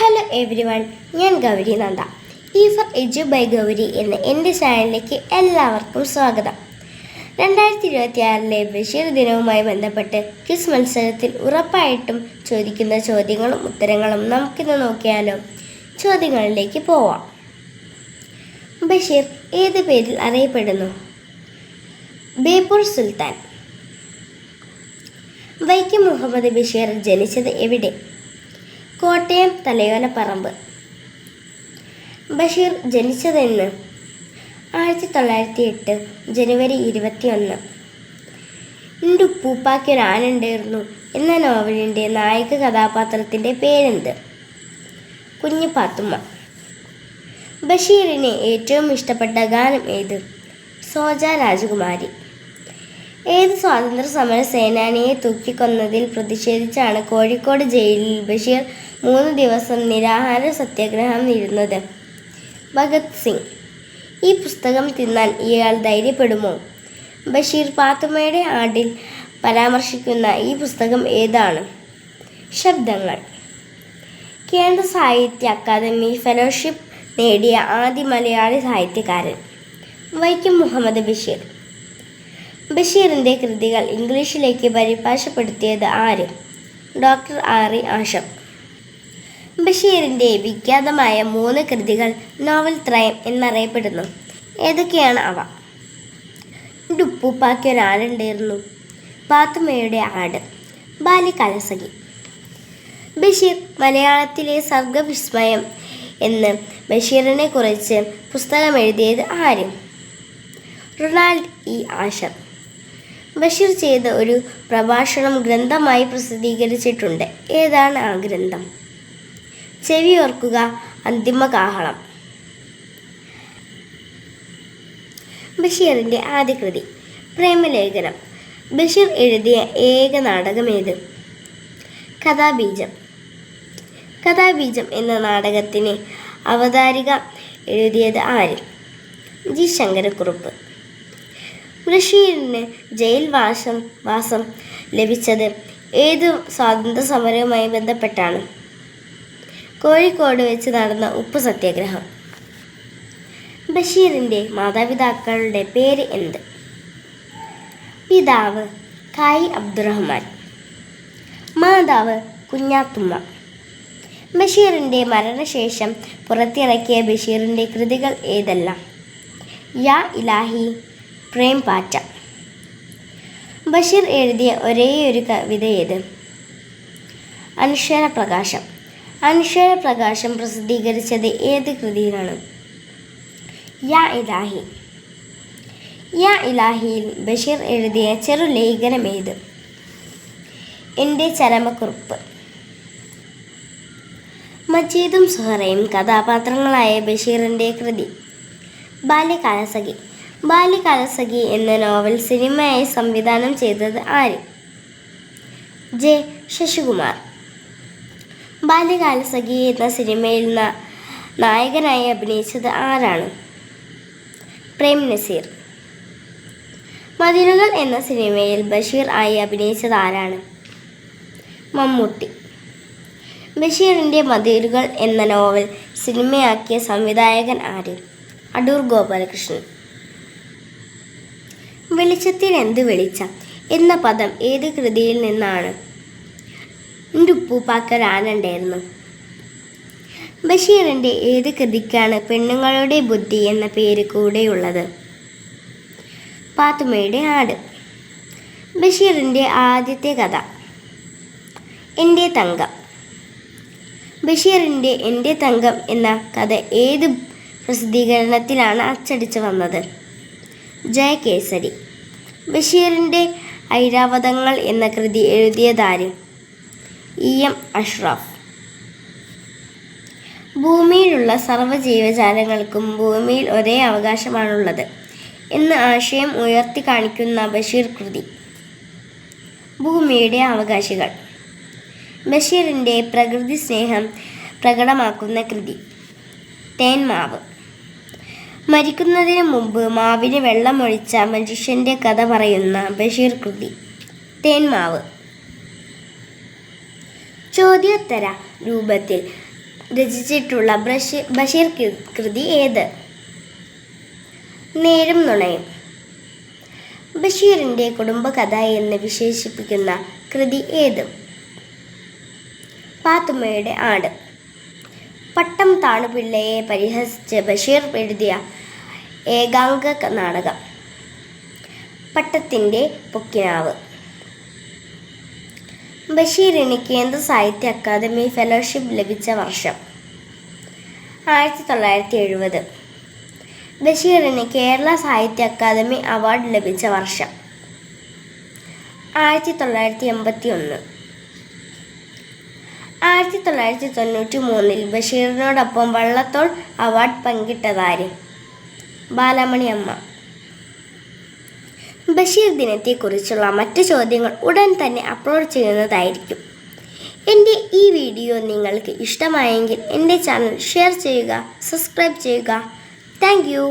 Hello everyone, ഞാൻ Gauri Nanda. E for edu by Gauri എന്ന എൻ്റെ ചാനലിലേക്ക് എല്ലാവർക്കും സ്വാഗതം. 2026 ബഷീർ ദിനവുമായി ബന്ധപ്പെട്ട് ക്വിസ് മത്സരത്തിൽ ഉറപ്പായിട്ടും ചോദിക്കുന്ന ചോദ്യങ്ങളും ഉത്തരങ്ങളും നമുക്കിന്ന് നോക്കിയാലോ. ചോദ്യങ്ങളിലേക്ക് പോവാം. ബഷീർ ഏത് പേരിൽ അറിയപ്പെടുന്നു? ബേപ്പൂർ സുൽത്താൻ. വൈക്കം മുഹമ്മദ് ബഷീർ ജനിച്ചത് എവിടെ? കോട്ടയം തലയോലപ്പറമ്പ്. ബഷീർ ജനിച്ചതെന്ന്? 1908 ജനുവരി 21. എൻ്റെ ഉപ്പൂപ്പാക്കൊരാനുണ്ടായിരുന്നു എന്ന നോവലിൻ്റെ നായിക കഥാപാത്രത്തിൻ്റെ പേരെന്ത്? കുഞ്ഞു പാത്തുമ്മ. ബഷീറിന് ഏറ്റവും ഇഷ്ടപ്പെട്ട ഗാനം ഏത്? സോജ രാജകുമാരി. ഏത് സ്വാതന്ത്ര്യ സമര സേനാനിയെ തൂക്കിക്കൊന്നതിൽ പ്രതിഷേധിച്ചാണ് കോഴിക്കോട് ജയിലിൽ ബഷീർ 3 ദിവസം നിരാഹാര സത്യാഗ്രഹം ഇരുന്നത്? ഭഗത് സിംഗ്. ഈ പുസ്തകം തിന്നാൻ ഇയാൾ ധൈര്യപ്പെടുമോ? ബഷീർ പാത്തുമ്മയുടെ ആടിൽ പരാമർശിക്കുന്ന ഈ പുസ്തകം ഏതാണ്? ശബ്ദങ്ങൾ. കേന്ദ്ര സാഹിത്യ അക്കാദമി ഫെലോഷിപ്പ് നേടിയ ആദ്യ മലയാളി സാഹിത്യകാരൻ? വൈക്കം മുഹമ്മദ് ബഷീർ. ബഷീറിൻ്റെ കൃതികൾ ഇംഗ്ലീഷിലേക്ക് പരിഭാഷപ്പെടുത്തിയത് ആര്? ഡോക്ടർ ആറി ആശം. ബഷീറിൻ്റെ വിഖ്യാതമായ 3 കൃതികൾ നോവൽ ത്രയം എന്നറിയപ്പെടുന്നു. ഏതൊക്കെയാണ് അവ? എൻ്റെ ഉപ്പൂപ്പാക്കൊരാനുണ്ടായിരുന്നു, പാത്തുമ്മയുടെ ആട്, ബാല്യകാലസഖി. ബഷീർ മലയാളത്തിലെ സർഗവിസ്മയം എന്ന് ബഷീറിനെ കുറിച്ച് പുസ്തകം എഴുതിയത് ആര്? Ronald E ആഷർ. ബഷീർ ചെയ്ത ഒരു പ്രഭാഷണം ഗ്രന്ഥമായി പ്രസിദ്ധീകരിച്ചിട്ടുണ്ട്. ഏതാണ് ആ ഗ്രന്ഥം? ചെവിയോർക്കുക അന്തിമകാഹളം. ബഷീറിൻ്റെ ആദ്യ കൃതി? പ്രേമലേഖനം. ബഷീർ എഴുതിയ ഏക നാടകമേത്? കഥാബീജം. കഥാബീജം എന്ന നാടകത്തിന് അവതാരിക എഴുതിയത് ആര്? ജി ശങ്കരക്കുറുപ്പ്. ബഷീറിന് ജയിൽ വാസം ലഭിച്ചത് ഏത് സ്വാതന്ത്ര്യ സമരവുമായി ബന്ധപ്പെട്ടാണ്? കോഴിക്കോട് വെച്ച് നടന്ന ഉപ്പ് സത്യാഗ്രഹം. ബഷീറിൻ്റെ മാതാപിതാക്കളുടെ പേര് എന്ത്? പിതാവ് കായി അബ്ദുറഹ്മാൻ, മാതാവ് കുഞ്ഞാത്തുമ്മ. ബഷീറിൻ്റെ മരണശേഷം പുറത്തിറക്കിയ ബഷീറിൻ്റെ കൃതികൾ ഏതെല്ലാം? യാ ഇലാഹി, പ്രേം പാറ്റ. ബഷീർ എഴുതിയ ഒരേയൊരു കവിത ഏത്? അനശ്വരപ്രകാശം. അനശ്വരപ്രകാശം പ്രസിദ്ധീകരിച്ചത് ഏത് കൃതിയിലാണ്? യാ ഇലാഹി. യാ ഇലാഹിയിൽ ബഷീർ എഴുതിയ ചെറുലേഖനം ഏത്? എൻ്റെ ചരമക്കുറിപ്പ്. മജീദും സുഹറയും കഥാപാത്രങ്ങളായ ബഷീറിൻ്റെ കൃതി? ബാല്യകാലസഖി. ബാല്യകാലസഖി എന്ന നോവൽ സിനിമയായി സംവിധാനം ചെയ്തത് ആര്? ജെ ശശികുമാർ. ബാല്യകാലസഖി എന്ന സിനിമയിൽ നായകനായി അഭിനയിച്ചത് ആരാണ്? പ്രേം നസീർ. മതിലുകൾ എന്ന സിനിമയിൽ ബഷീർ ആയി അഭിനയിച്ചത് ആരാണ്? മമ്മൂട്ടി. ബഷീറിൻ്റെ മതിലുകൾ എന്ന നോവൽ സിനിമയാക്കിയ സംവിധായകൻ ആര്? അടൂർ ഗോപാലകൃഷ്ണൻ. വെളിച്ചത്തിൽ എന്ത് വെളിച്ചം എന്ന പദം ഏത് കൃതിയിൽ നിന്നാണ്? എൻ്റെ ഉപ്പൂപ്പാക്കൊരാനുണ്ടായിരുന്നു. ബഷീറിൻ്റെ ഏത് കൃതിക്കാണ് പെണ്ണുങ്ങളുടെ ബുദ്ധി എന്ന പേര് കൂടെയുള്ളത്? പാത്തുമ്മയുടെ ആട്. ബഷീറിൻ്റെ ആദ്യത്തെ കഥ? എൻ്റെ തങ്കം. ബഷീറിൻ്റെ എൻ്റെ തങ്കം എന്ന കഥ ഏത് പ്രസിദ്ധീകരണത്തിലാണ് അച്ചടിച്ചു വന്നത്? ജയകേസരി. ബഷീറിൻ്റെ ഐരാവതങ്ങൾ എന്ന കൃതി എഴുതിയതാര്? ഇ.എം. അഷ്റഫ്. ഭൂമിയിലുള്ള സർവ്വ ജീവജാലങ്ങൾക്കും ഭൂമിയിൽ ഒരേ അവകാശമാണുള്ളത് എന്ന ആശയം ഉയർത്തി കാണിക്കുന്ന ബഷീർ കൃതി? ഭൂമിയുടെ അവകാശികൾ. ബഷീറിൻ്റെ പ്രകൃതി സ്നേഹം പ്രകടമാക്കുന്ന കൃതി? തേന്മാവ്. മരിക്കുന്നതിന് മുമ്പ് മാവിന് വെള്ളമൊഴിച്ച മനുഷ്യൻ്റെ കഥ പറയുന്ന ബഷീർ കൃതി? തേന്മാവ്. ചോദ്യോത്തര രൂപത്തിൽ രചിച്ചിട്ടുള്ള ബഷീർ കൃതി ഏത്? നേരും നുണയും. ബഷീറിൻ്റെ കുടുംബകഥ എന്ന് വിശേഷിപ്പിക്കുന്ന കൃതി ഏത്? പാത്തുമ്മയുടെ ആട്. പട്ടം താണുപിള്ളയെ പരിഹസിച്ച് ബഷീർ എഴുതിയ ഏകാംഗ നാടകം. പട്ടത്തിൻ്റെ പൊക്കിനാവ്. ബഷീറിന് കേന്ദ്ര സാഹിത്യ അക്കാദമി ഫെലോഷിപ്പ് ലഭിച്ച വർഷം? 1970. ബഷീറിന് കേരള സാഹിത്യ അക്കാദമി അവാർഡ് ലഭിച്ച വർഷം? 1981. 1993 ബഷീറിനോടൊപ്പം വള്ളത്തോൾ അവാർഡ് പങ്കിട്ടതാര്? ബാലാമണി അമ്മ. ബഷീർ ദിനത്തെക്കുറിച്ചുള്ള മറ്റ് ചോദ്യങ്ങൾ ഉടൻ തന്നെ അപ്ലോഡ് ചെയ്യുന്നതായിരിക്കും. എൻ്റെ ഈ വീഡിയോ നിങ്ങൾക്ക് ഇഷ്ടമായെങ്കിൽ എൻ്റെ ചാനൽ ഷെയർ ചെയ്യുക, സബ്സ്ക്രൈബ് ചെയ്യുക. Thank you.